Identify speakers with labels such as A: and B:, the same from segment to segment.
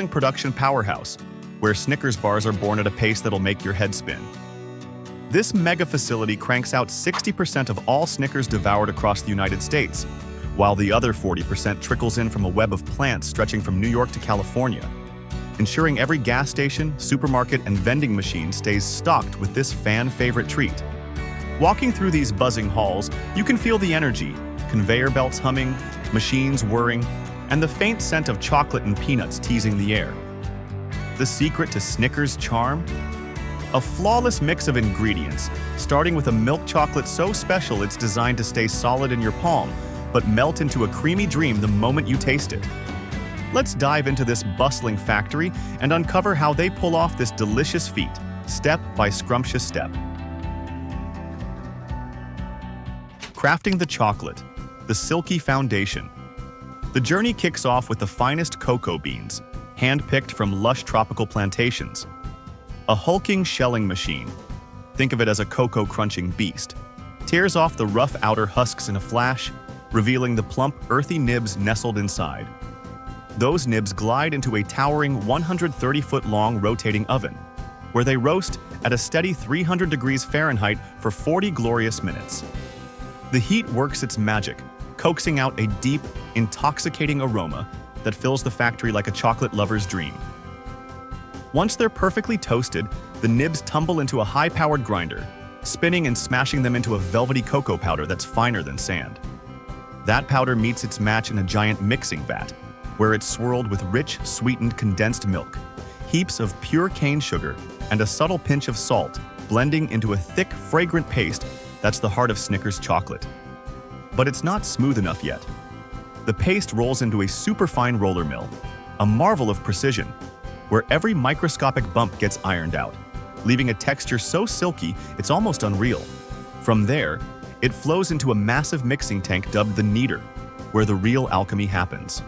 A: production powerhouse, where Snickers bars are born at a pace that'll make your head spin. This mega facility cranks out 60% of all Snickers devoured across the United States, while the other 40% trickles in from a web of plants stretching from New York to California, ensuring every gas station, supermarket, and vending machine stays stocked with this fan-favorite treat. Walking through these buzzing halls, you can feel the energy, conveyor belts humming, machines whirring, and the faint scent of chocolate and peanuts teasing the air. The secret to Snickers' charm? A flawless mix of ingredients, starting with a milk chocolate so special it's designed to stay solid in your palm, but melt into a creamy dream the moment you taste it. Let's dive into this bustling factory and uncover how they pull off this delicious feat, step by scrumptious step. Crafting the chocolate, the silky foundation. The journey kicks off with the finest cocoa beans, hand-picked from lush tropical plantations. A hulking shelling machine, think of it as a cocoa-crunching beast, tears off the rough outer husks in a flash, revealing the plump, earthy nibs nestled inside. Those nibs glide into a towering 130-foot-long rotating oven, where they roast at a steady 300 degrees Fahrenheit for 40 glorious minutes. The heat works its magic, coaxing out a deep, intoxicating aroma that fills the factory like a chocolate lover's dream. Once they're perfectly toasted, the nibs tumble into a high-powered grinder, spinning and smashing them into a velvety cocoa powder that's finer than sand. That powder meets its match in a giant mixing vat, where it's swirled with rich, sweetened condensed milk, heaps of pure cane sugar, and a subtle pinch of salt, blending into a thick, fragrant paste that's the heart of Snickers chocolate. But it's not smooth enough yet. The paste rolls into a superfine roller mill, a marvel of precision, where every microscopic bump gets ironed out, leaving a texture so silky it's almost unreal. From there, it flows into a massive mixing tank dubbed the kneader, where the real alchemy happens.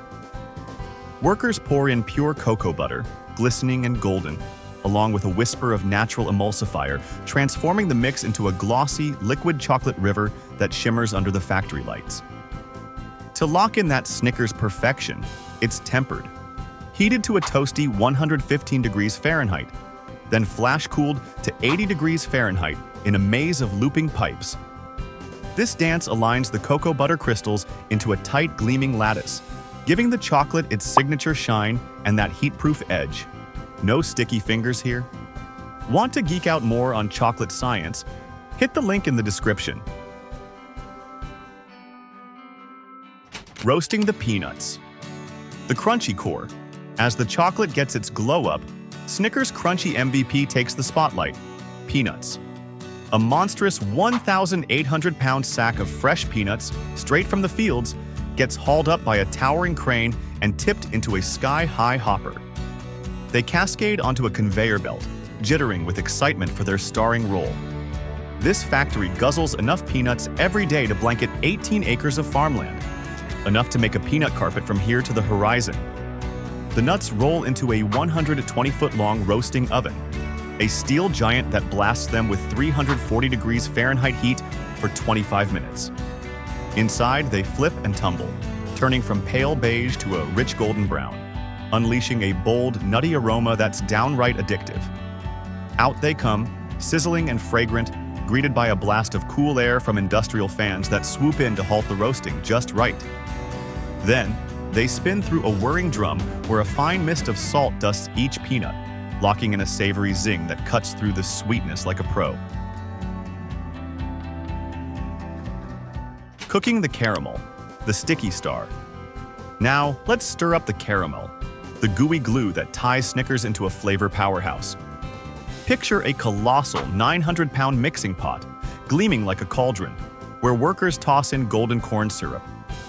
A: Workers pour in pure cocoa butter, glistening and golden, along with a whisper of natural emulsifier, transforming the mix into a glossy, liquid chocolate river that shimmers under the factory lights. To lock in that Snickers perfection, it's tempered, heated to a toasty 115 degrees Fahrenheit, then flash-cooled to 80 degrees Fahrenheit in a maze of looping pipes. This dance aligns the cocoa butter crystals into a tight, gleaming lattice, giving the chocolate its signature shine and that heat-proof edge. No sticky fingers here? Want to geek out more on chocolate science? Hit the link in the description. Roasting the peanuts. The crunchy core. As the chocolate gets its glow up, Snickers' crunchy MVP takes the spotlight: peanuts. A monstrous 1,800-pound sack of fresh peanuts, straight from the fields, gets hauled up by a towering crane and tipped into a sky-high hopper. They cascade onto a conveyor belt, jittering with excitement for their starring role. This factory guzzles enough peanuts every day to blanket 18 acres of farmland, enough to make a peanut carpet from here to the horizon. The nuts roll into a 120-foot-long roasting oven, a steel giant that blasts them with 340 degrees Fahrenheit heat for 25 minutes. Inside, they flip and tumble, turning from pale beige to a rich golden brown, unleashing a bold, nutty aroma that's downright addictive. Out they come, sizzling and fragrant, greeted by a blast of cool air from industrial fans that swoop in to halt the roasting just right. Then, they spin through a whirring drum where a fine mist of salt dusts each peanut, locking in a savory zing that cuts through the sweetness like a pro. Cooking the caramel, the sticky star. Now, let's stir up the caramel, the gooey glue that ties Snickers into a flavor powerhouse. Picture a colossal 900-pound mixing pot, gleaming like a cauldron, where workers toss in golden corn syrup,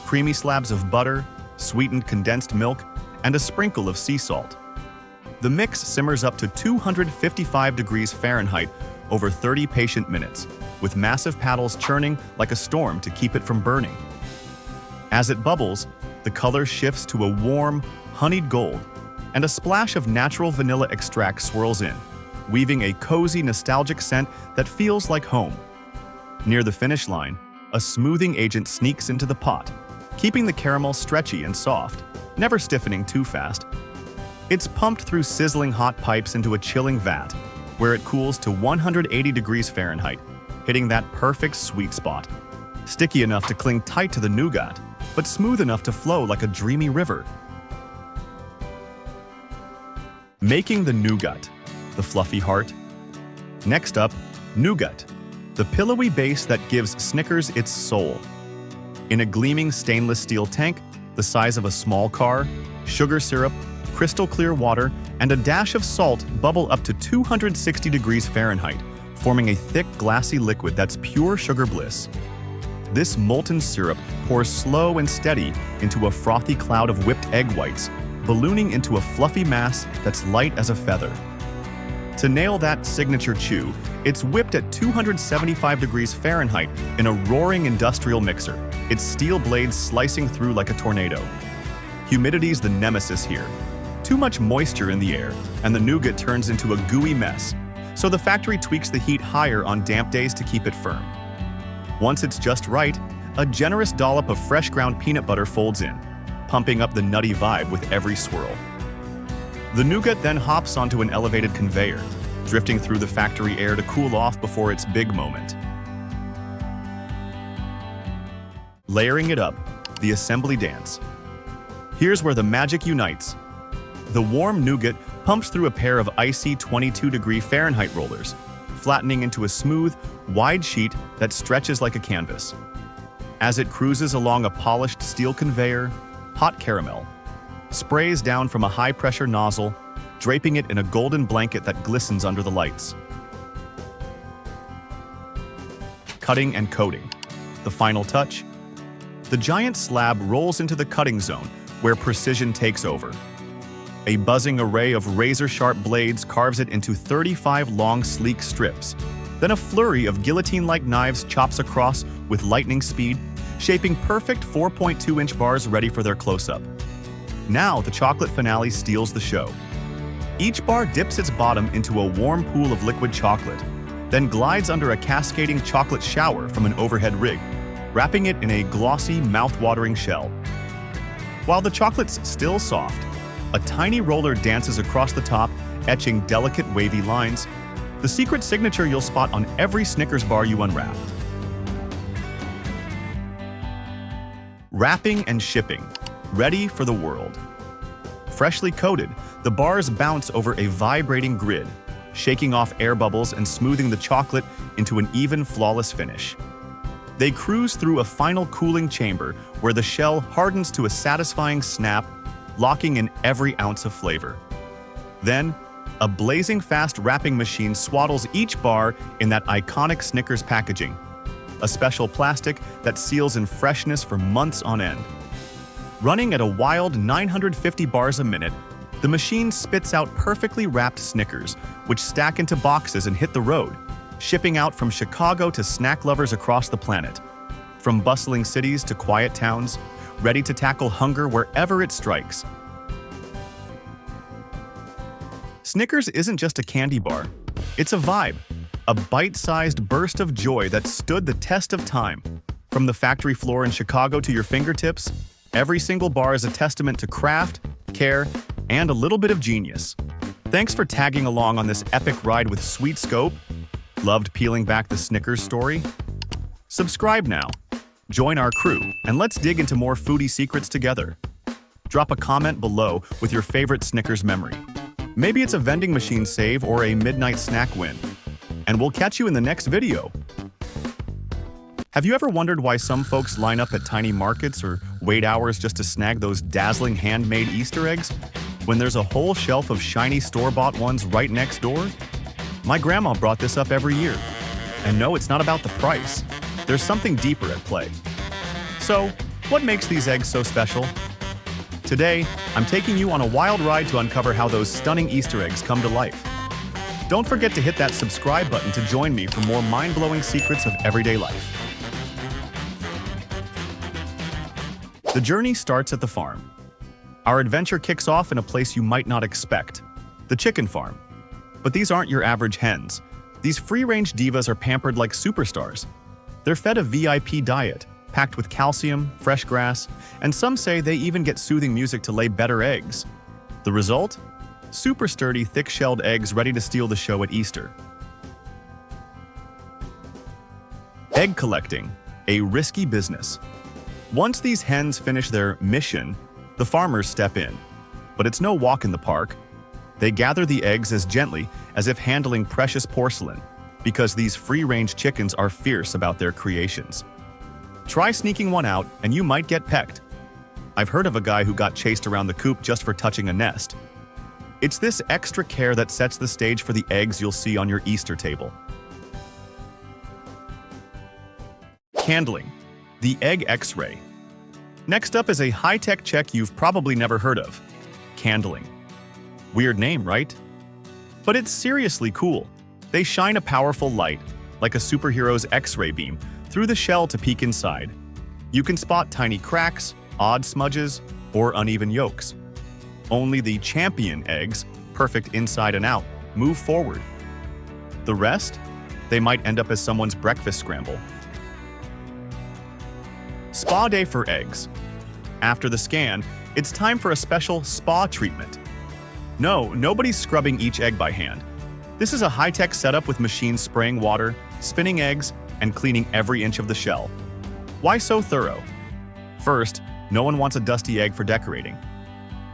A: creamy slabs of butter, sweetened condensed milk, and a sprinkle of sea salt. The mix simmers up to 255 degrees Fahrenheit over 30 patient minutes, with massive paddles churning like a storm to keep it from burning. As it bubbles, the color shifts to a warm, honeyed gold, and a splash of natural vanilla extract swirls in, weaving a cozy, nostalgic scent that feels like home. Near the finish line, a smoothing agent sneaks into the pot, keeping the caramel stretchy and soft, never stiffening too fast. It's pumped through sizzling hot pipes into a chilling vat, where it cools to 180 degrees Fahrenheit, hitting that perfect sweet spot. Sticky enough to cling tight to the nougat, but smooth enough to flow like a dreamy river. Making the nougat, the fluffy heart. Next up, nougat, the pillowy base that gives Snickers its soul. In a gleaming stainless steel tank, the size of a small car, sugar syrup, crystal clear water, and a dash of salt bubble up to 260 degrees Fahrenheit, forming a thick, glassy liquid that's pure sugar bliss. This molten syrup pours slow and steady into a frothy cloud of whipped egg whites, ballooning into a fluffy mass that's light as a feather. To nail that signature chew, it's whipped at 275 degrees Fahrenheit in a roaring industrial mixer, its steel blades slicing through like a tornado. Humidity's the nemesis here. Too much moisture in the air, and the nougat turns into a gooey mess, so the factory tweaks the heat higher on damp days to keep it firm. Once it's just right, a generous dollop of fresh ground peanut butter folds in, pumping up the nutty vibe with every swirl. The nougat then hops onto an elevated conveyor, drifting through the factory air to cool off before its big moment. Layering it up, the assembly dance. Here's where the magic unites. The warm nougat pumps through a pair of icy 22-degree Fahrenheit rollers, flattening into a smooth, wide sheet that stretches like a canvas. As it cruises along a polished steel conveyor, hot caramel sprays down from a high-pressure nozzle, draping it in a golden blanket that glistens under the lights. Cutting and coating. The final touch. The giant slab rolls into the cutting zone, where precision takes over. A buzzing array of razor-sharp blades carves it into 35 long, sleek strips. Then a flurry of guillotine-like knives chops across with lightning speed, shaping perfect 4.2-inch bars ready for their close-up. Now the chocolate finale steals the show. Each bar dips its bottom into a warm pool of liquid chocolate, then glides under a cascading chocolate shower from an overhead rig, wrapping it in a glossy, mouth-watering shell. While the chocolate's still soft, a tiny roller dances across the top, etching delicate, wavy lines, the secret signature you'll spot on every Snickers bar you unwrap. Wrapping and shipping, ready for the world. Freshly coated, the bars bounce over a vibrating grid, shaking off air bubbles and smoothing the chocolate into an even, flawless finish. They cruise through a final cooling chamber where the shell hardens to a satisfying snap, locking in every ounce of flavor. Then, a blazing fast wrapping machine swaddles each bar in that iconic Snickers packaging, a special plastic that seals in freshness for months on end. Running at a wild 950 bars a minute, the machine spits out perfectly wrapped Snickers, which stack into boxes and hit the road, shipping out from Chicago to snack lovers across the planet. From bustling cities to quiet towns, ready to tackle hunger wherever it strikes. Snickers isn't just a candy bar, it's a vibe, a bite-sized burst of joy that stood the test of time. From the factory floor in Chicago to your fingertips, every single bar is a testament to craft, care, and a little bit of genius. Thanks for tagging along on this epic ride with Sweet Scope. Loved peeling back the Snickers story? Subscribe now. Join our crew, and let's dig into more foodie secrets together. Drop a comment below with your favorite Snickers memory. Maybe it's a vending machine save or a midnight snack win. And we'll catch you in the next video. Have you ever wondered why some folks line up at tiny markets or wait hours just to snag those dazzling handmade Easter eggs, when there's a whole shelf of shiny store-bought ones right next door? My grandma brought this up every year. And no, it's not about the price. There's something deeper at play. So, what makes these eggs so special? Today, I'm taking you on a wild ride to uncover how those stunning Easter eggs come to life. Don't forget to hit that subscribe button to join me for more mind-blowing secrets of everyday life. The journey starts at the farm. Our adventure kicks off in a place you might not expect, the chicken farm. But these aren't your average hens. These free-range divas are pampered like superstars. They're fed a VIP diet, packed with calcium, fresh grass, and some say they even get soothing music to lay better eggs. The result? Super sturdy, thick-shelled eggs ready to steal the show at Easter. Egg collecting, a risky business. Once these hens finish their mission, the farmers step in. But it's no walk in the park. They gather the eggs as gently as if handling precious porcelain, because these free-range chickens are fierce about their creations. Try sneaking one out and you might get pecked. I've heard of a guy who got chased around the coop just for touching a nest. It's this extra care that sets the stage for the eggs you'll see on your Easter table. Candling, the egg X-ray. Next up is a high-tech check you've probably never heard of. Candling. Weird name, right? But it's seriously cool. They shine a powerful light, like a superhero's X-ray beam, through the shell to peek inside. You can spot tiny cracks, odd smudges, or uneven yolks. Only the champion eggs, perfect inside and out, move forward. The rest? They might end up as someone's breakfast scramble. Spa day for eggs. After the scan, it's time for a special spa treatment. No, nobody's scrubbing each egg by hand. This is a high-tech setup with machines spraying water, spinning eggs, and cleaning every inch of the shell. Why so thorough? First, no one wants a dusty egg for decorating.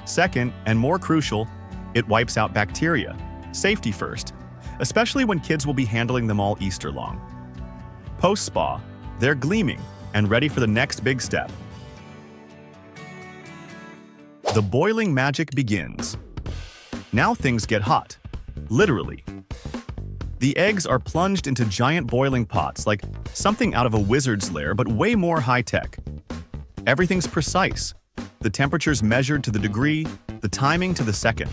A: Second, and more crucial, it wipes out bacteria. Safety first, especially when kids will be handling them all Easter long. Post-spa, they're gleaming and ready for the next big step. The boiling magic begins. Now things get hot. Literally. The eggs are plunged into giant boiling pots like something out of a wizard's lair, but way more high-tech. Everything's precise. The temperature's measured to the degree, the timing to the second.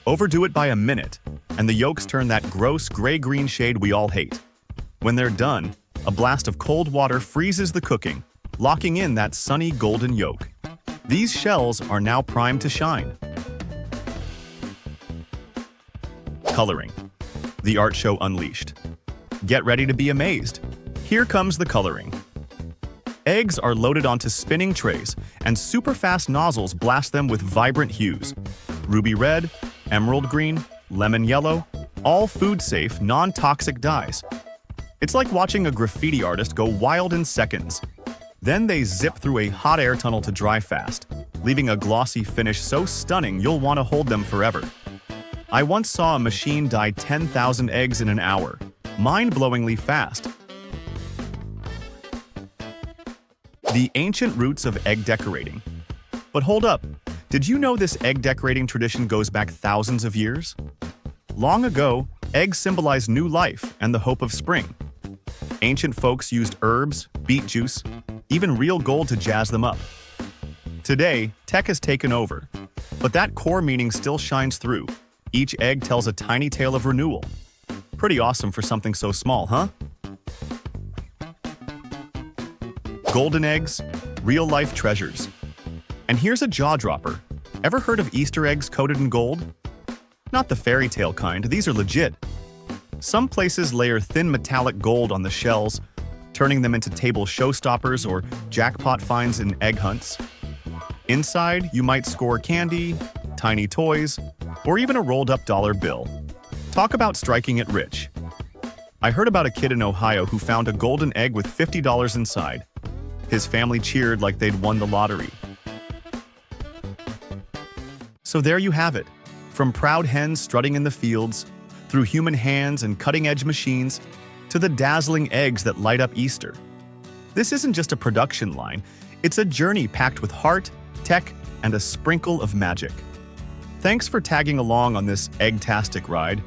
A: Overdo it by a minute, and the yolks turn that gross gray-green shade we all hate. When they're done, a blast of cold water freezes the cooking, locking in that sunny golden yolk. These shells are now primed to shine. Coloring. The art show unleashed. Get ready to be amazed. Here comes the coloring. Eggs are loaded onto spinning trays, and super-fast nozzles blast them with vibrant hues. Ruby red, emerald green, lemon yellow, all food-safe, non-toxic dyes. It's like watching a graffiti artist go wild in seconds. Then they zip through a hot air tunnel to dry fast, leaving a glossy finish so stunning you'll want to hold them forever. I once saw a machine dye 10,000 eggs in an hour. Mind-blowingly fast. The ancient roots of egg decorating. But hold up, did you know this egg decorating tradition goes back thousands of years? Long ago, eggs symbolized new life and the hope of spring. Ancient folks used herbs, beet juice, even real gold to jazz them up. Today, tech has taken over, but that core meaning still shines through. Each egg tells a tiny tale of renewal. Pretty awesome for something so small, huh? Golden eggs, real-life treasures. And here's a jaw-dropper. Ever heard of Easter eggs coated in gold? Not the fairy tale kind, these are legit. Some places layer thin metallic gold on the shells, turning them into table showstoppers or jackpot finds in egg hunts. Inside, you might score candy, tiny toys, or even a rolled-up dollar bill. Talk about striking it rich. I heard about a kid in Ohio who found a golden egg with $50 inside. His family cheered like they'd won the lottery. So there you have it. From proud hens strutting in the fields, through human hands and cutting-edge machines, to the dazzling eggs that light up Easter. This isn't just a production line, it's a journey packed with heart, tech, and a sprinkle of magic. Thanks for tagging along on this egg-tastic ride.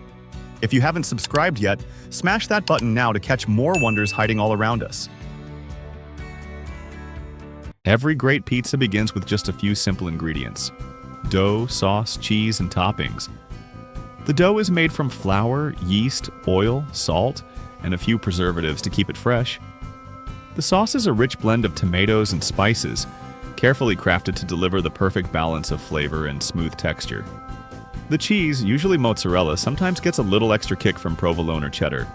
A: If you haven't subscribed yet, smash that button now to catch more wonders hiding all around us. Every great pizza begins with just a few simple ingredients: dough, sauce, cheese, and toppings. The dough is made from flour, yeast, oil, salt, and a few preservatives to keep it fresh. The sauce is a rich blend of tomatoes and spices, carefully crafted to deliver the perfect balance of flavor and smooth texture. The cheese, usually mozzarella, sometimes gets a little extra kick from provolone or cheddar.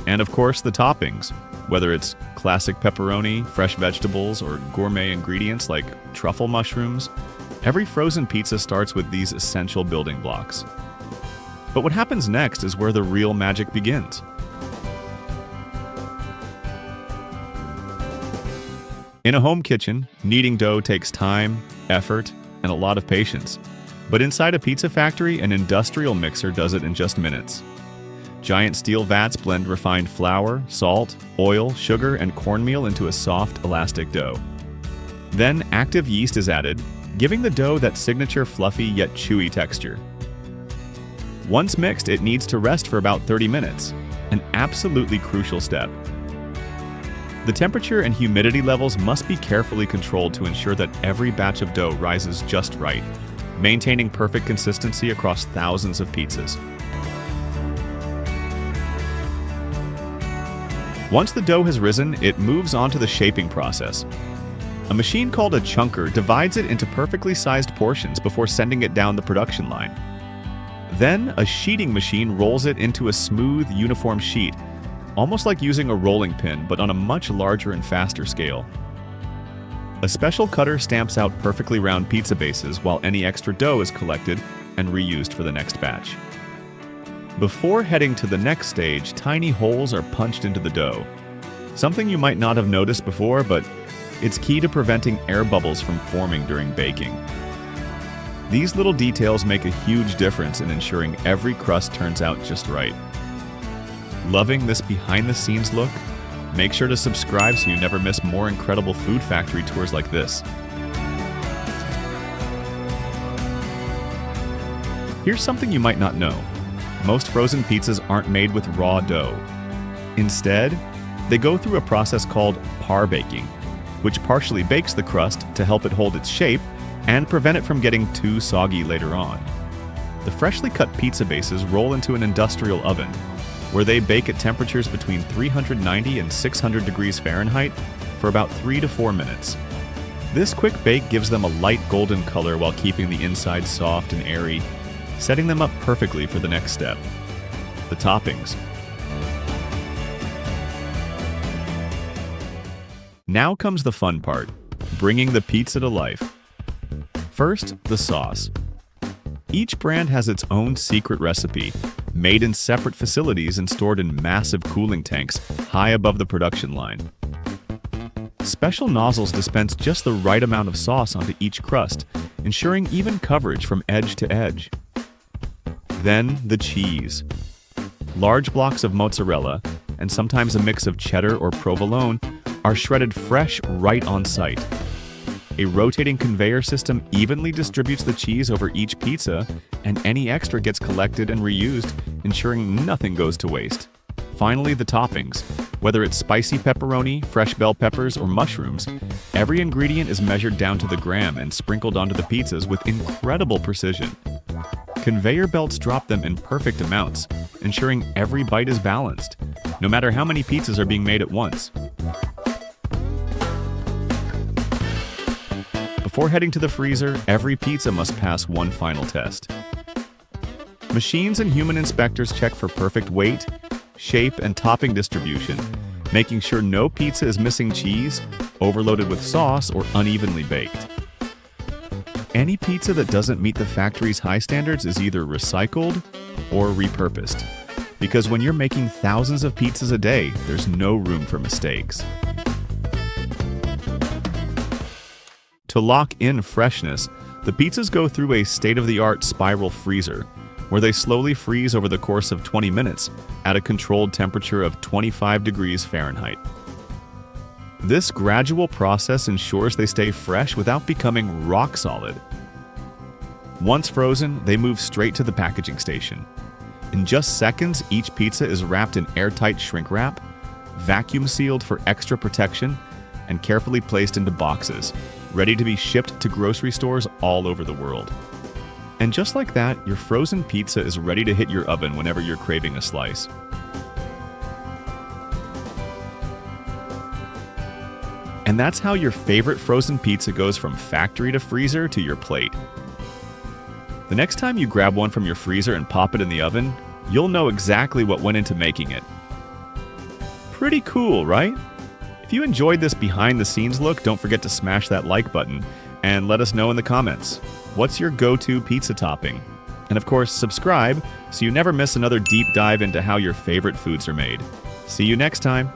A: And of course, the toppings, whether it's classic pepperoni, fresh vegetables, or gourmet ingredients like truffle mushrooms, Every frozen pizza starts with these essential building blocks. But what happens next is where the real magic begins. In a home kitchen, kneading dough takes time, effort, and a lot of patience. But inside a pizza factory, an industrial mixer does it in just minutes. Giant steel vats blend refined flour, salt, oil, sugar, and cornmeal into a soft, elastic dough. Then active yeast is added, giving the dough that signature fluffy yet chewy texture. Once mixed, it needs to rest for about 30 minutes, an absolutely crucial step. The temperature and humidity levels must be carefully controlled to ensure that every batch of dough rises just right, maintaining perfect consistency across thousands of pizzas. Once the dough has risen, it moves on to the shaping process. A machine called a chunker divides it into perfectly sized portions before sending it down the production line. Then, a sheeting machine rolls it into a smooth, uniform sheet, almost like using a rolling pin, but on a much larger and faster scale. A special cutter stamps out perfectly round pizza bases while any extra dough is collected and reused for the next batch. Before heading to the next stage, tiny holes are punched into the dough. Something you might not have noticed before, but it's key to preventing air bubbles from forming during baking. These little details make a huge difference in ensuring every crust turns out just right. Loving this behind-the-scenes look? Make sure to subscribe so you never miss more incredible food factory tours like this. Here's something you might not know. Most frozen pizzas aren't made with raw dough. Instead, they go through a process called par baking, which partially bakes the crust to help it hold its shape and prevent it from getting too soggy later on. The freshly cut pizza bases roll into an industrial oven, where they bake at temperatures between 390 and 600 degrees Fahrenheit for about 3 to 4 minutes. This quick bake gives them a light golden color while keeping the inside soft and airy, setting them up perfectly for the next step: the toppings. Now comes the fun part, bringing the pizza to life. First, the sauce. Each brand has its own secret recipe, made in separate facilities and stored in massive cooling tanks high above the production line. Special nozzles dispense just the right amount of sauce onto each crust, ensuring even coverage from edge to edge. Then, the cheese. Large blocks of mozzarella, and sometimes a mix of cheddar or provolone, are shredded fresh right on site. A rotating conveyor system evenly distributes the cheese over each pizza, and any extra gets collected and reused, ensuring nothing goes to waste. Finally, the toppings. Whether it's spicy pepperoni, fresh bell peppers, or mushrooms, every ingredient is measured down to the gram and sprinkled onto the pizzas with incredible precision. Conveyor belts drop them in perfect amounts, ensuring every bite is balanced, no matter how many pizzas are being made at once. Before heading to the freezer, every pizza must pass one final test. Machines and human inspectors check for perfect weight, shape, and topping distribution, making sure no pizza is missing cheese, overloaded with sauce, or unevenly baked. Any pizza that doesn't meet the factory's high standards is either recycled or repurposed, because when you're making thousands of pizzas a day, there's no room for mistakes. To lock in freshness, the pizzas go through a state-of-the-art spiral freezer, where they slowly freeze over the course of 20 minutes at a controlled temperature of 25 degrees Fahrenheit. This gradual process ensures they stay fresh without becoming rock solid. Once frozen, they move straight to the packaging station. In just seconds, each pizza is wrapped in airtight shrink wrap, vacuum sealed for extra protection, and carefully placed into boxes, ready to be shipped to grocery stores all over the world. And just like that, your frozen pizza is ready to hit your oven whenever you're craving a slice. And that's how your favorite frozen pizza goes from factory to freezer to your plate. The next time you grab one from your freezer and pop it in the oven, you'll know exactly what went into making it. Pretty cool, right? If you enjoyed this behind-the-scenes look, don't forget to smash that like button and let us know in the comments. What's your go-to pizza topping? And of course, subscribe so you never miss another deep dive into how your favorite foods are made. See you next time.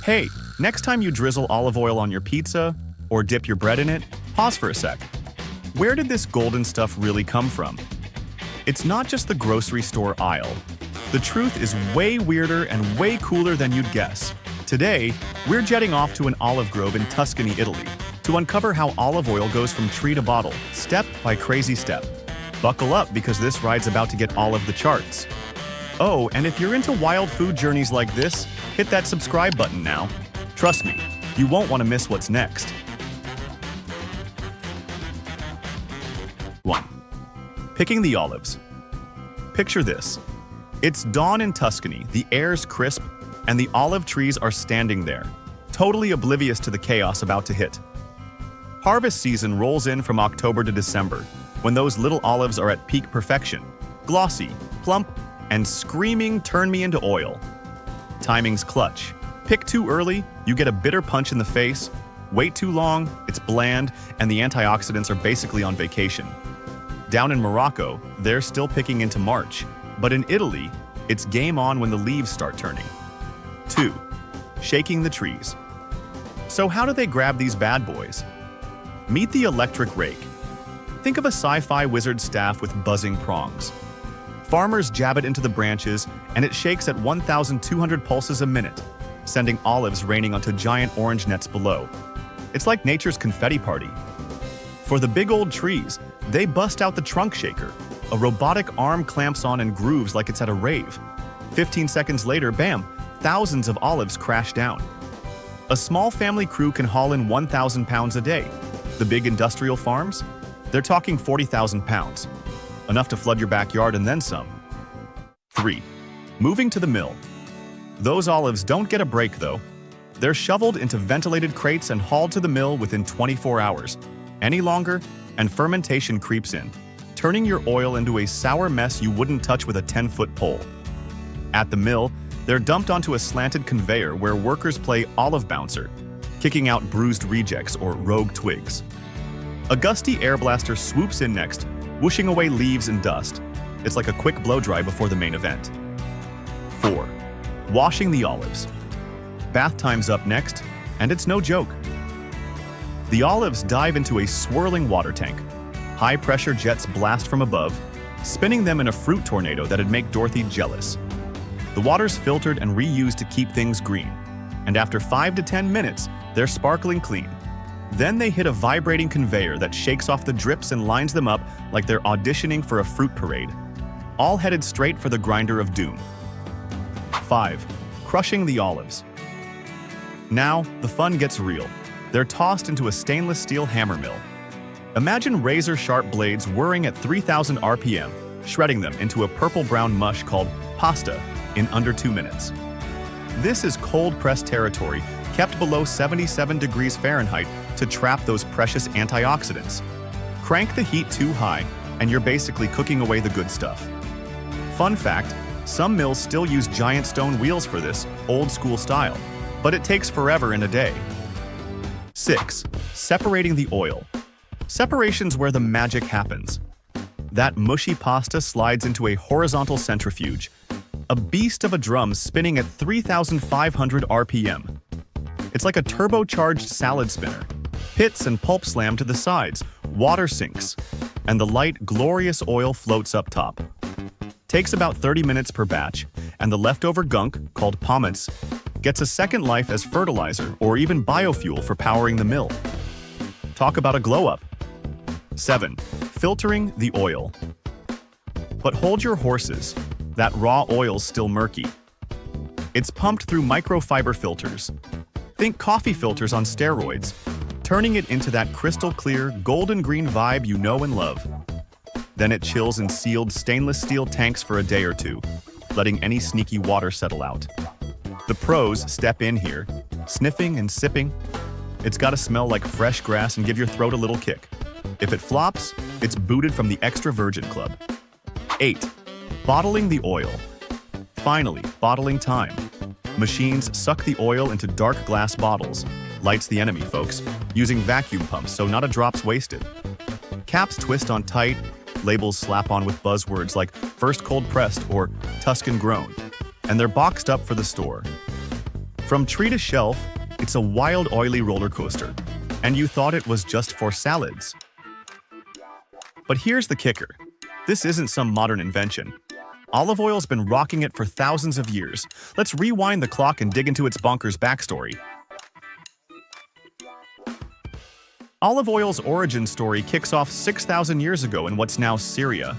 A: Hey, next time you drizzle olive oil on your pizza or dip your bread in it, pause for a sec. Where did this golden stuff really come from? It's not just the grocery store aisle. The truth is way weirder and way cooler than you'd guess. Today, we're jetting off to an olive grove in Tuscany, Italy, to uncover how olive oil goes from tree to bottle, step by crazy step. Buckle up because this ride's about to get all of the charts. Oh, and if you're into wild food journeys like this, hit that subscribe button now. Trust me, you won't want to miss what's next. 1. Picking the olives. Picture this. It's dawn in Tuscany, the air's crisp, and the olive trees are standing there, totally oblivious to the chaos about to hit. Harvest season rolls in from October to December, when those little olives are at peak perfection, glossy, plump, and screaming, "Turn me into oil." Timing's clutch. Pick too early, you get a bitter punch in the face. Wait too long, it's bland, and the antioxidants are basically on vacation. Down in Morocco, they're still picking into March, but in Italy, it's game on when the leaves start turning. 2. Shaking the trees. So how do they grab these bad boys? Meet the electric rake. Think of a sci-fi wizard staff with buzzing prongs. Farmers jab it into the branches, and it shakes at 1,200 pulses a minute, sending olives raining onto giant orange nets below. It's like nature's confetti party. For the big old trees, they bust out the trunk shaker. A robotic arm clamps on and grooves like it's at a rave. 15 seconds later, bam, thousands of olives crash down. A small family crew can haul in 1,000 pounds a day. The big industrial farms? They're talking 40,000 pounds. Enough to flood your backyard and then some. 3. Moving to the mill. Those olives don't get a break though. They're shoveled into ventilated crates and hauled to the mill within 24 hours. Any longer, and fermentation creeps in, turning your oil into a sour mess you wouldn't touch with a 10-foot pole. At the mill, they're dumped onto a slanted conveyor where workers play olive bouncer, kicking out bruised rejects or rogue twigs. A gusty air blaster swoops in next, whooshing away leaves and dust. It's like a quick blow-dry before the main event. 4. Washing the olives. Bath time's up next, and it's no joke. The olives dive into a swirling water tank. High-pressure jets blast from above, spinning them in a fruit tornado that'd make Dorothy jealous. The water's filtered and reused to keep things green, and after 5 to 10 minutes, they're sparkling clean. Then they hit a vibrating conveyor that shakes off the drips and lines them up like they're auditioning for a fruit parade, all headed straight for the grinder of doom. 5. Crushing the olives. Now, the fun gets real. They're tossed into a stainless steel hammer mill. Imagine razor-sharp blades whirring at 3,000 RPM, shredding them into a purple-brown mush called pasta in under 2 minutes. This is cold-pressed territory, kept below 77 degrees Fahrenheit to trap those precious antioxidants. Crank the heat too high, and you're basically cooking away the good stuff. Fun fact, some mills still use giant stone wheels for this, old-school style, but it takes forever and a day. 6. Separating the oil. Separation's where the magic happens. That mushy pasta slides into a horizontal centrifuge, a beast of a drum spinning at 3,500 RPM. It's like a turbocharged salad spinner. Pits and pulp slam to the sides, water sinks, and the light, glorious oil floats up top. Takes about 30 minutes per batch, and the leftover gunk, called pomace, gets a second life as fertilizer or even biofuel for powering the mill. Talk about a glow-up. 7. Filtering the oil. But hold your horses. That raw oil's still murky. It's pumped through microfiber filters. Think coffee filters on steroids, turning it into that crystal-clear, golden-green vibe you know and love. Then it chills in sealed stainless steel tanks for a day or two, letting any sneaky water settle out. The pros step in here, sniffing and sipping. It's gotta smell like fresh grass and give your throat a little kick. If it flops, it's booted from the extra virgin club. 8. Bottling the oil. Finally, bottling time. Machines suck the oil into dark glass bottles. Light's the enemy, folks. using vacuum pumps so not a drop's wasted. Caps twist on tight, labels slap on with buzzwords like first cold pressed or Tuscan grown, and they're boxed up for the store. From tree to shelf, it's a wild oily roller coaster, and you thought it was just for salads. But here's the kicker. This isn't some modern invention. Olive oil's been rocking it for thousands of years. Let's rewind the clock and dig into its bonkers backstory. Olive oil's origin story kicks off 6,000 years ago in what's now Syria.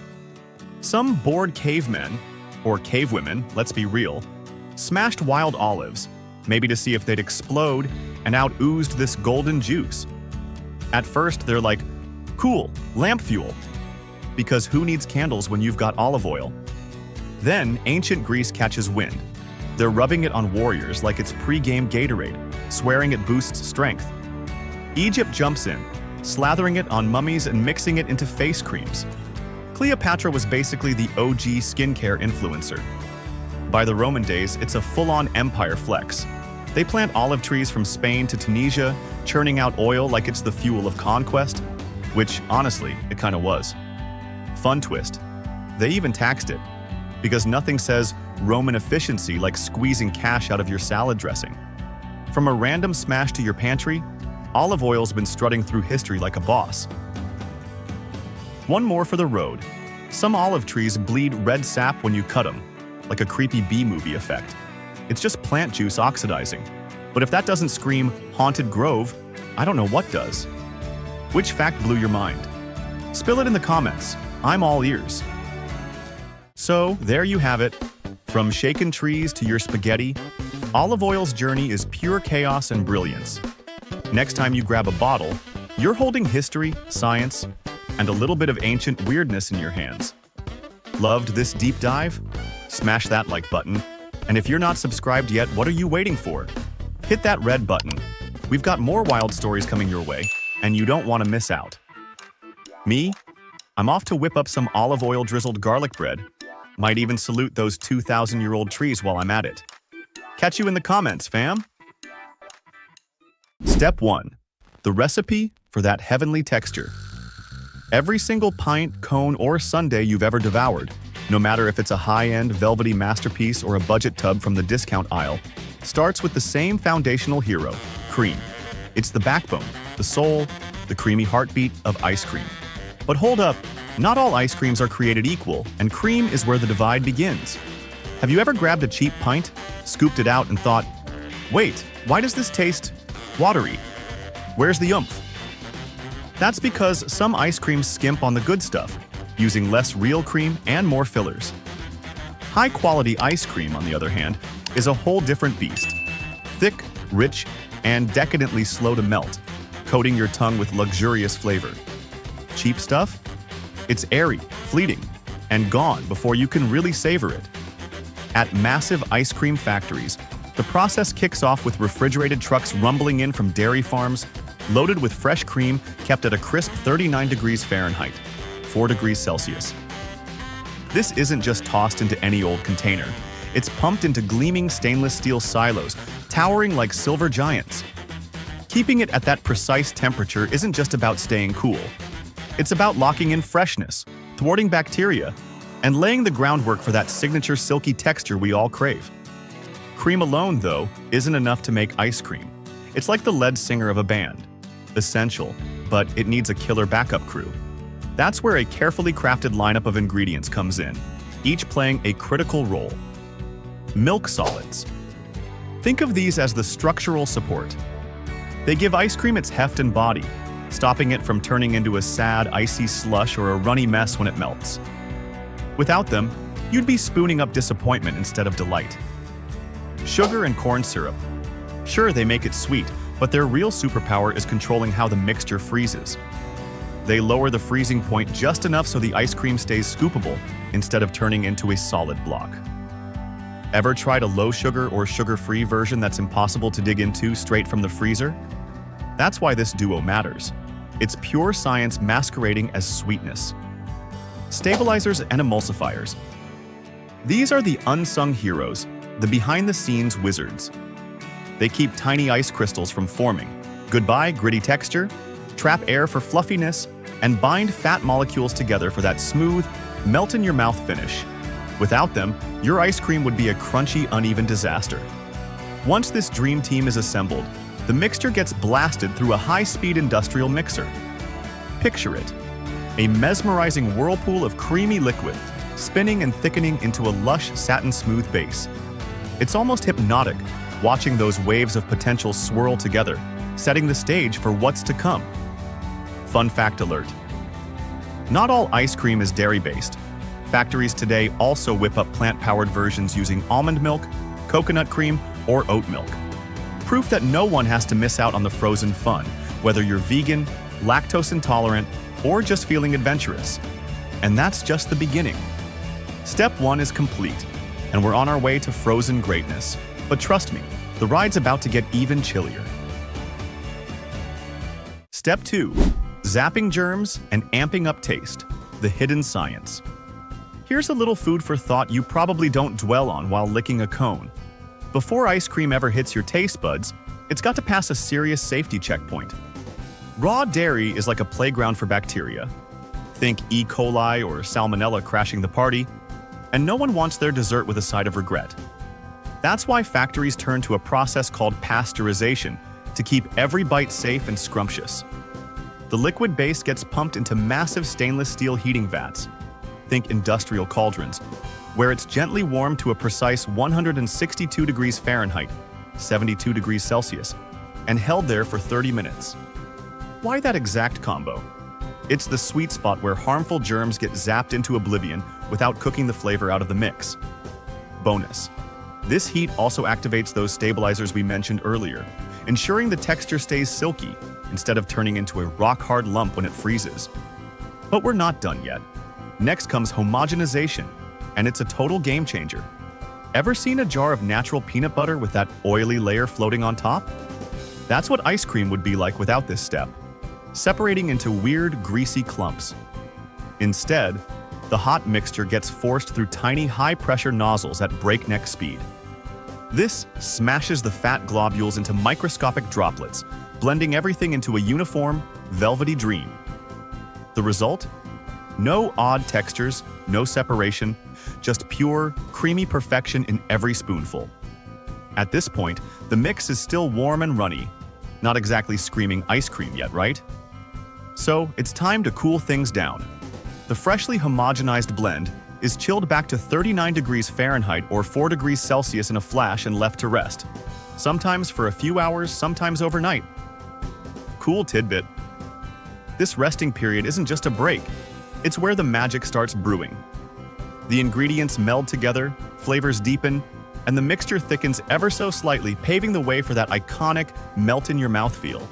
A: Some bored cavemen, or cavewomen, let's be real, smashed wild olives, maybe to see if they'd explode, and out oozed this golden juice. At first, they're like, cool, lamp fuel. Because who needs candles when you've got olive oil? Then, ancient Greece catches wind. They're rubbing it on warriors like it's pre-game Gatorade, swearing it boosts strength. Egypt jumps in, slathering it on mummies and mixing it into face creams. Cleopatra was basically the OG skincare influencer. By the Roman days, it's a full-on empire flex. They plant olive trees from Spain to Tunisia, churning out oil like it's the fuel of conquest, which, honestly, it kinda was. Fun twist. They even taxed it, because nothing says Roman efficiency like squeezing cash out of your salad dressing. From a random smash to your pantry, olive oil's been strutting through history like a boss. One more for the road. Some olive trees bleed red sap when you cut them, like a creepy B-movie effect. It's just plant juice oxidizing. But if that doesn't scream haunted grove, I don't know what does. Which fact blew your mind? Spill it in the comments. I'm all ears. So, there you have it. From shaken trees to your spaghetti, olive oil's journey is pure chaos and brilliance. Next time you grab a bottle, you're holding history, science, and a little bit of ancient weirdness in your hands. Loved this deep dive? Smash that like button. And if you're not subscribed yet, what are you waiting for? Hit that red button. We've got more wild stories coming your way, and you don't want to miss out. Me? I'm off to whip up some olive oil drizzled garlic bread. Might even salute those 2,000-year-old trees while I'm at it. Catch you in the comments, fam! Step 1. The recipe for that heavenly texture. Every single pint, cone, or sundae you've ever devoured, no matter if it's a high-end, velvety masterpiece or a budget tub from the discount aisle, starts with the same foundational hero, cream. It's the backbone, the soul, the creamy heartbeat of ice cream. But hold up, not all ice creams are created equal, and cream is where the divide begins. Have you ever grabbed a cheap pint, scooped it out, and thought, wait, why does this taste watery? Where's the oomph? That's because some ice creams skimp on the good stuff, using less real cream and more fillers. High-quality ice cream, on the other hand, is a whole different beast. Thick, rich, and decadently slow to melt, coating your tongue with luxurious flavor. Cheap stuff? It's airy, fleeting, and gone before you can really savor it. At massive ice cream factories, the process kicks off with refrigerated trucks rumbling in from dairy farms, loaded with fresh cream kept at a crisp 39 degrees Fahrenheit, 4 degrees Celsius. This isn't just tossed into any old container. It's pumped into gleaming stainless steel silos, towering like silver giants. Keeping it at that precise temperature isn't just about staying cool. It's about locking in freshness, thwarting bacteria, and laying the groundwork for that signature silky texture we all crave. Cream alone, though, isn't enough to make ice cream. It's like the lead singer of a band. Essential, but it needs a killer backup crew. That's where a carefully crafted lineup of ingredients comes in, each playing a critical role. Milk solids. Think of these as the structural support. They give ice cream its heft and body, stopping it from turning into a sad, icy slush or a runny mess when it melts. Without them, you'd be spooning up disappointment instead of delight. Sugar and corn syrup. Sure, they make it sweet, but their real superpower is controlling how the mixture freezes. They lower the freezing point just enough so the ice cream stays scoopable instead of turning into a solid block. Ever tried a low-sugar or sugar-free version that's impossible to dig into straight from the freezer? That's why this duo matters. It's pure science masquerading as sweetness. Stabilizers and emulsifiers. These are the unsung heroes, the behind-the-scenes wizards. They keep tiny ice crystals from forming, Goodbye, gritty texture, trap air for fluffiness, and bind fat molecules together for that smooth, melt-in-your-mouth finish. Without them, your ice cream would be a crunchy, uneven disaster. Once this dream team is assembled, the mixture gets blasted through a high-speed industrial mixer. Picture it, a mesmerizing whirlpool of creamy liquid, spinning and thickening into a lush, satin-smooth base. It's almost hypnotic, watching those waves of potential swirl together, setting the stage for what's to come. Fun fact alert. Not all ice cream is dairy-based. Factories today also whip up plant-powered versions using almond milk, coconut cream, or oat milk. Proof that no one has to miss out on the frozen fun, whether you're vegan, lactose intolerant, or just feeling adventurous. And that's just the beginning. Step 1 is complete, and we're on our way to frozen greatness. But trust me, the ride's about to get even chillier. Step 2. Zapping germs and amping up taste. The hidden science. Here's a little food for thought you probably don't dwell on while licking a cone. Before ice cream ever hits your taste buds, it's got to pass a serious safety checkpoint. Raw dairy is like a playground for bacteria. Think E. coli or salmonella crashing the party, and no one wants their dessert with a side of regret. That's why factories turn to a process called pasteurization to keep every bite safe and scrumptious. The liquid base gets pumped into massive stainless steel heating vats, think industrial cauldrons, where it's gently warmed to a precise 162 degrees Fahrenheit, 72 degrees Celsius, and held there for 30 minutes. Why that exact combo? It's the sweet spot where harmful germs get zapped into oblivion without cooking the flavor out of the mix. Bonus. This heat also activates those stabilizers we mentioned earlier, ensuring the texture stays silky instead of turning into a rock-hard lump when it freezes. But we're not done yet. Next comes homogenization, and it's a total game changer. Ever seen a jar of natural peanut butter with that oily layer floating on top? That's what ice cream would be like without this step, separating into weird, greasy clumps. Instead, the hot mixture gets forced through tiny, high-pressure nozzles at breakneck speed. This smashes the fat globules into microscopic droplets, blending everything into a uniform, velvety dream. The result? No odd textures, no separation, just pure, creamy perfection in every spoonful. At this point, the mix is still warm and runny. Not exactly screaming ice cream yet, right? So, it's time to cool things down. The freshly homogenized blend is chilled back to 39 degrees Fahrenheit or 4 degrees Celsius in a flash and left to rest. Sometimes for a few hours, sometimes overnight. Cool tidbit. This resting period isn't just a break. It's where the magic starts brewing. The ingredients meld together, flavors deepen, and the mixture thickens ever so slightly, paving the way for that iconic melt-in-your-mouth feel.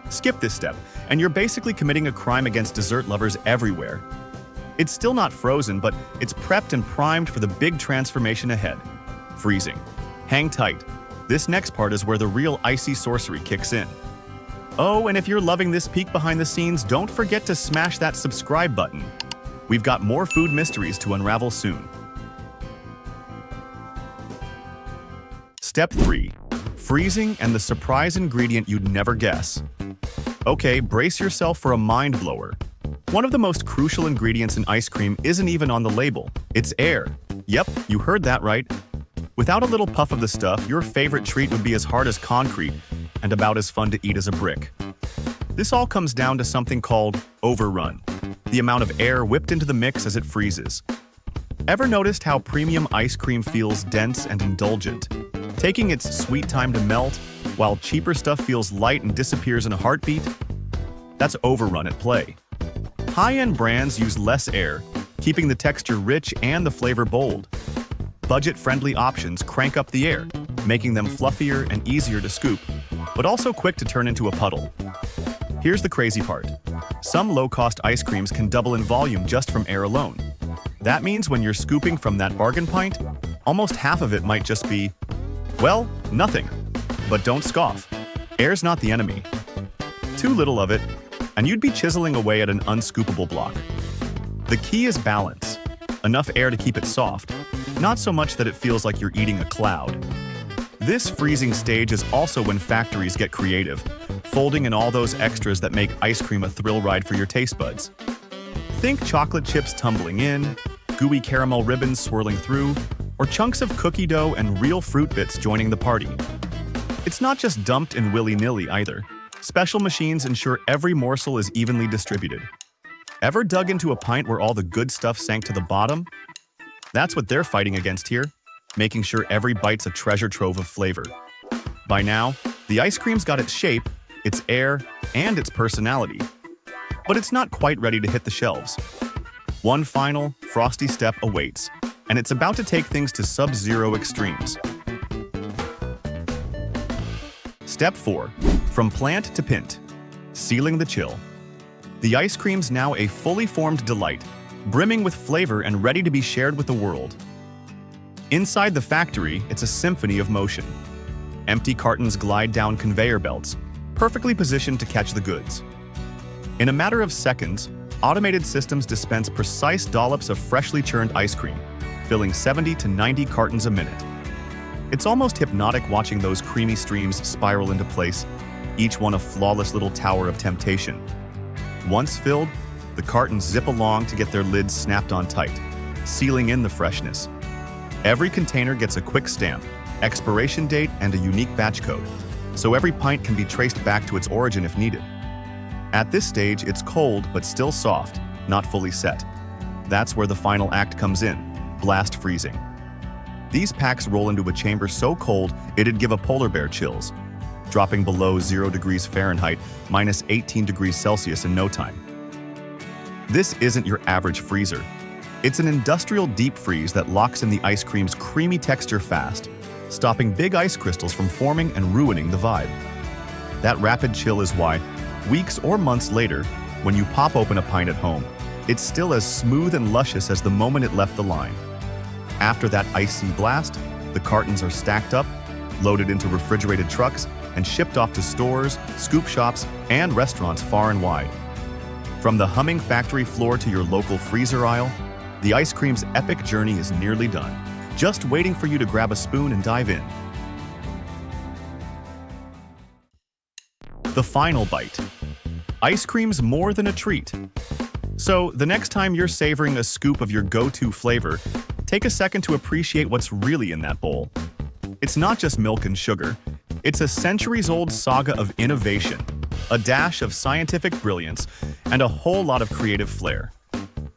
A: Skip this step, and you're basically committing a crime against dessert lovers everywhere. It's still not frozen, but it's prepped and primed for the big transformation ahead. Freezing. Hang tight. This next part is where the real icy sorcery kicks in. Oh, and if you're loving this peek behind the scenes, don't forget to smash that subscribe button. We've got more food mysteries to unravel soon. Step 3. Freezing and the surprise ingredient you'd never guess. Okay, brace yourself for a mind blower. One of the most crucial ingredients in ice cream isn't even on the label. It's air. Yep, you heard that right. Without a little puff of the stuff, your favorite treat would be as hard as concrete and about as fun to eat as a brick. This all comes down to something called overrun, the amount of air whipped into the mix as it freezes. Ever noticed how premium ice cream feels dense and indulgent, taking its sweet time to melt, while cheaper stuff feels light and disappears in a heartbeat? That's overrun at play. High-end brands use less air, keeping the texture rich and the flavor bold. Budget-friendly options crank up the air, making them fluffier and easier to scoop, but also quick to turn into a puddle. Here's the crazy part. Some low-cost ice creams can double in volume just from air alone. That means when you're scooping from that bargain pint, almost half of it might just be, well, nothing. But don't scoff. Air's not the enemy. Too little of it, and you'd be chiseling away at an unscoopable block. The key is balance. Enough air to keep it soft, not so much that it feels like you're eating a cloud. This freezing stage is also when factories get creative, folding in all those extras that make ice cream a thrill ride for your taste buds. Think chocolate chips tumbling in, gooey caramel ribbons swirling through, or chunks of cookie dough and real fruit bits joining the party. It's not just dumped in willy-nilly either. Special machines ensure every morsel is evenly distributed. Ever dug into a pint where all the good stuff sank to the bottom? That's what they're fighting against here, making sure every bite's a treasure trove of flavor. By now, the ice cream's got its shape, its air, and its personality. But it's not quite ready to hit the shelves. One final, frosty step awaits, and it's about to take things to sub-zero extremes. Step 4. From plant to pint. Sealing the chill. The ice cream's now a fully formed delight, brimming with flavor and ready to be shared with the world. Inside the factory, it's a symphony of motion. Empty cartons glide down conveyor belts, perfectly positioned to catch the goods. In a matter of seconds, automated systems dispense precise dollops of freshly churned ice cream, filling 70 to 90 cartons a minute. It's almost hypnotic watching those creamy streams spiral into place, each one a flawless little tower of temptation. Once filled, the cartons zip along to get their lids snapped on tight, sealing in the freshness. Every container gets a quick stamp, expiration date, and a unique batch code, so every pint can be traced back to its origin if needed. At this stage, it's cold but still soft, not fully set. That's where the final act comes in, blast freezing. These packs roll into a chamber so cold it'd give a polar bear chills, dropping below 0 degrees Fahrenheit, minus 18 degrees Celsius in no time. This isn't your average freezer. It's an industrial deep freeze that locks in the ice cream's creamy texture fast, stopping big ice crystals from forming and ruining the vibe. That rapid chill is why, weeks or months later, when you pop open a pint at home, it's still as smooth and luscious as the moment it left the line. After that icy blast, the cartons are stacked up, loaded into refrigerated trucks, and shipped off to stores, scoop shops, and restaurants far and wide. From the humming factory floor to your local freezer aisle, the ice cream's epic journey is nearly done, just waiting for you to grab a spoon and dive in. The final bite. Ice cream's more than a treat. So, the next time you're savoring a scoop of your go-to flavor, take a second to appreciate what's really in that bowl. It's not just milk and sugar. It's a centuries-old saga of innovation, a dash of scientific brilliance, and a whole lot of creative flair.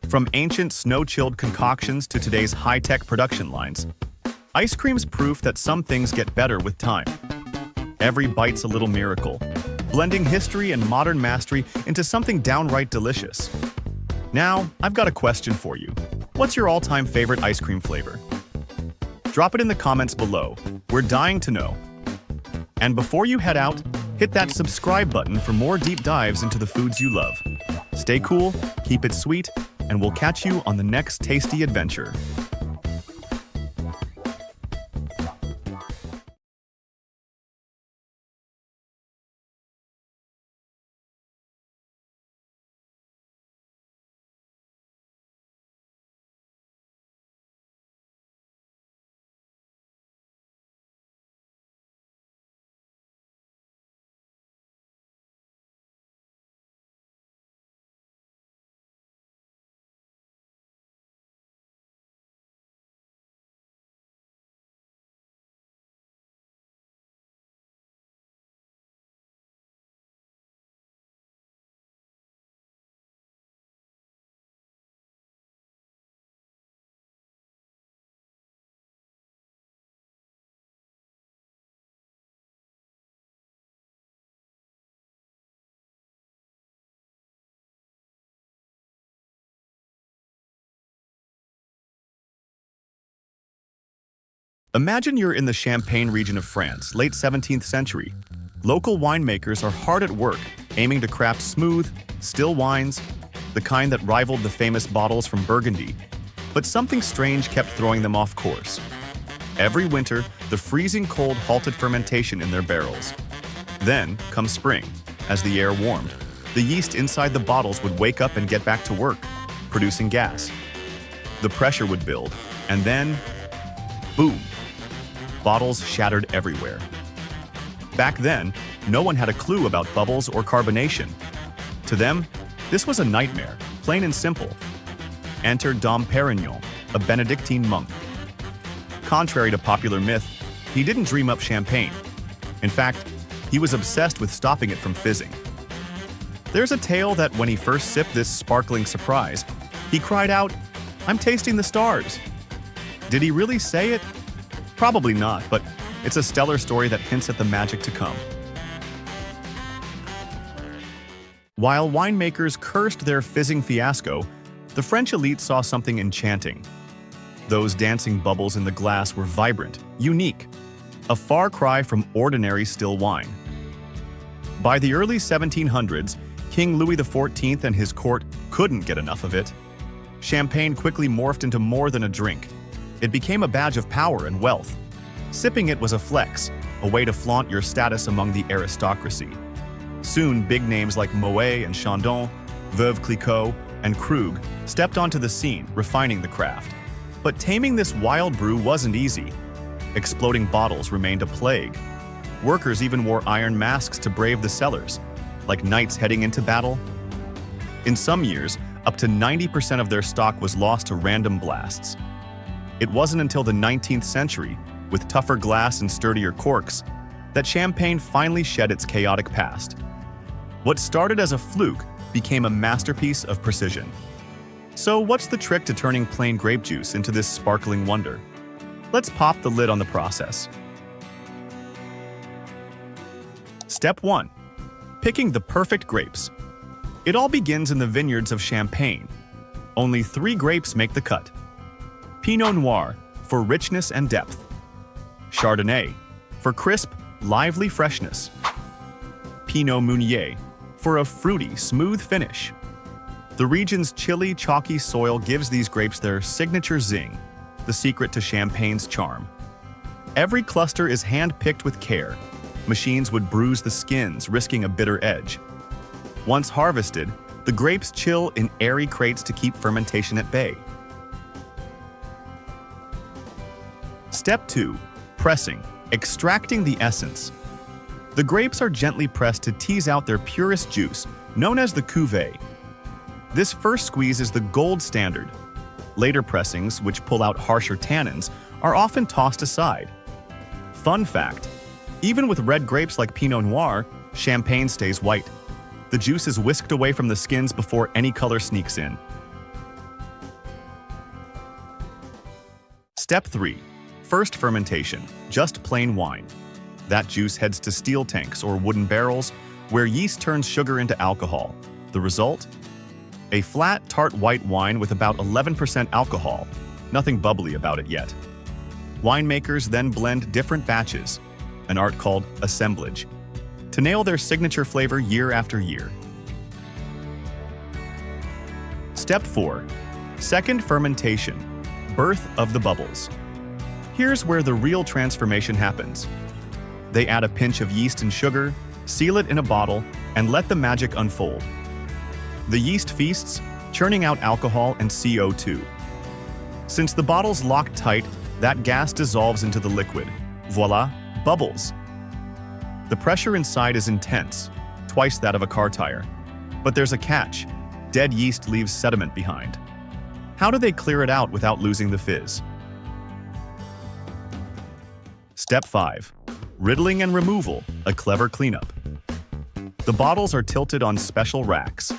A: From ancient snow-chilled concoctions to today's high-tech production lines, ice cream's proof that some things get better with time. Every bite's a little miracle, blending history and modern mastery into something downright delicious. Now, I've got a question for you. What's your all-time favorite ice cream flavor? Drop it in the comments below. We're dying to know. And before you head out, hit that subscribe button for more deep dives into the foods you love. Stay cool, keep it sweet, and we'll catch you on the next tasty adventure. Imagine you're in the Champagne region of France, late 17th century. Local winemakers are hard at work, aiming to craft smooth, still wines, the kind that rivaled the famous bottles from Burgundy. But something strange kept throwing them off course. Every winter, the freezing cold halted fermentation in their barrels. Then, come spring, as the air warmed, the yeast inside the bottles would wake up and get back to work, producing gas. The pressure would build, and then, boom! Bottles shattered everywhere. Back then, no one had a clue about bubbles or carbonation. To them, this was a nightmare, plain and simple. Enter Dom Perignon, a Benedictine monk. Contrary to popular myth, he didn't dream up champagne. In fact, he was obsessed with stopping it from fizzing. There's a tale that when he first sipped this sparkling surprise, he cried out, "I'm tasting the stars." Did he really say it? Probably not, but it's a stellar story that hints at the magic to come. While winemakers cursed their fizzing fiasco, the French elite saw something enchanting. Those dancing bubbles in the glass were vibrant, unique, a far cry from ordinary still wine. By the early 1700s, King Louis XIV and his court couldn't get enough of it. Champagne quickly morphed into more than a drink. It became a badge of power and wealth. Sipping it was a flex, a way to flaunt your status among the aristocracy. Soon, big names like Moet and Chandon, Veuve Clicquot, and Krug stepped onto the scene, refining the craft. But taming this wild brew wasn't easy. Exploding bottles remained a plague. Workers even wore iron masks to brave the cellars, like knights heading into battle. In some years, up to 90% of their stock was lost to random blasts. It wasn't until the 19th century, with tougher glass and sturdier corks, that champagne finally shed its chaotic past. What started as a fluke became a masterpiece of precision. So what's the trick to turning plain grape juice into this sparkling wonder? Let's pop the lid on the process. Step 1. Picking the perfect grapes. It all begins in the vineyards of Champagne. Only 3 grapes make the cut. Pinot Noir, for richness and depth. Chardonnay, for crisp, lively freshness. Pinot Meunier, for a fruity, smooth finish. The region's chilly, chalky soil gives these grapes their signature zing, the secret to Champagne's charm. Every cluster is hand-picked with care. Machines would bruise the skins, risking a bitter edge. Once harvested, the grapes chill in airy crates to keep fermentation at bay. Step 2. Pressing, extracting the essence. The grapes are gently pressed to tease out their purest juice, known as the cuvée. This first squeeze is the gold standard. Later pressings, which pull out harsher tannins, are often tossed aside. Fun fact, even with red grapes like Pinot Noir, Champagne stays white. The juice is whisked away from the skins before any color sneaks in. Step 3. First fermentation, just plain wine. That juice heads to steel tanks or wooden barrels, where yeast turns sugar into alcohol. The result? A flat, tart white wine with about 11% alcohol. Nothing bubbly about it yet. Winemakers then blend different batches, an art called assemblage, to nail their signature flavor year after year. Step 4. Second fermentation, birth of the bubbles. Here's where the real transformation happens. They add a pinch of yeast and sugar, seal it in a bottle, and let the magic unfold. The yeast feasts, churning out alcohol and CO2. Since the bottle's locked tight, that gas dissolves into the liquid. Voila, bubbles. The pressure inside is intense, twice that of a car tire. But there's a catch. Dead yeast leaves sediment behind. How do they clear it out without losing the fizz? Step 5. Riddling and removal, a clever cleanup. The bottles are tilted on special racks.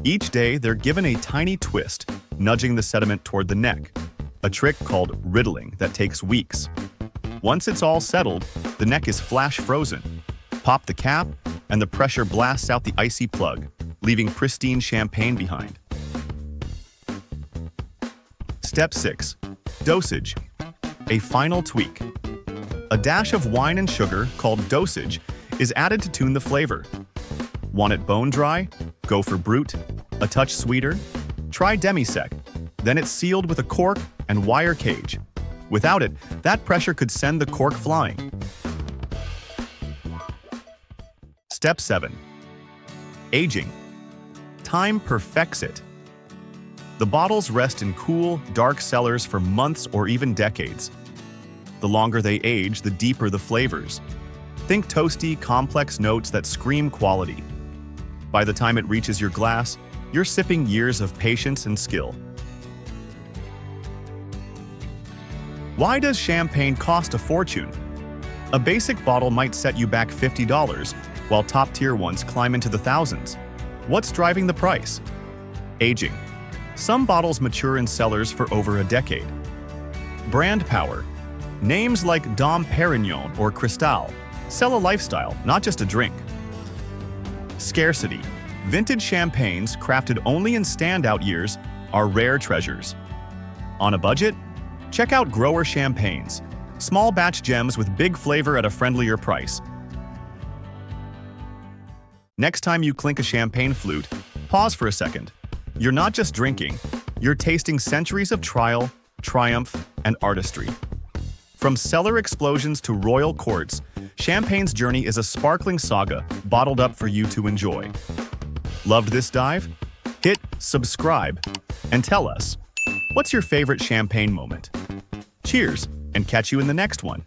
A: Each day, they're given a tiny twist, nudging the sediment toward the neck, a trick called riddling that takes weeks. Once it's all settled, the neck is flash frozen. Pop the cap, and the pressure blasts out the icy plug, leaving pristine champagne behind. Step 6. Dosage, a final tweak. A dash of wine and sugar, called dosage, is added to tune the flavor. Want it bone dry? Go for brut. A touch sweeter? Try demi-sec. Then it's sealed with a cork and wire cage. Without it, that pressure could send the cork flying. Step 7. Aging. Time perfects it. The bottles rest in cool, dark cellars for months or even decades. The longer they age, the deeper the flavors. Think toasty, complex notes that scream quality. By the time it reaches your glass, you're sipping years of patience and skill. Why does champagne cost a fortune? A basic bottle might set you back $50, while top-tier ones climb into the thousands. What's driving the price? Aging. Some bottles mature in cellars for over a decade. Brand power. Names like Dom Perignon or Cristal sell a lifestyle, not just a drink. Scarcity. Vintage champagnes crafted only in standout years are rare treasures. On a budget? Check out grower champagnes, small batch gems with big flavor at a friendlier price. Next time you clink a champagne flute, pause for a second. You're not just drinking, you're tasting centuries of trial, triumph, and artistry. From cellar explosions to royal courts, champagne's journey is a sparkling saga bottled up for you to enjoy. Loved this dive? Hit subscribe and tell us, what's your favorite champagne moment? Cheers, and catch you in the next one.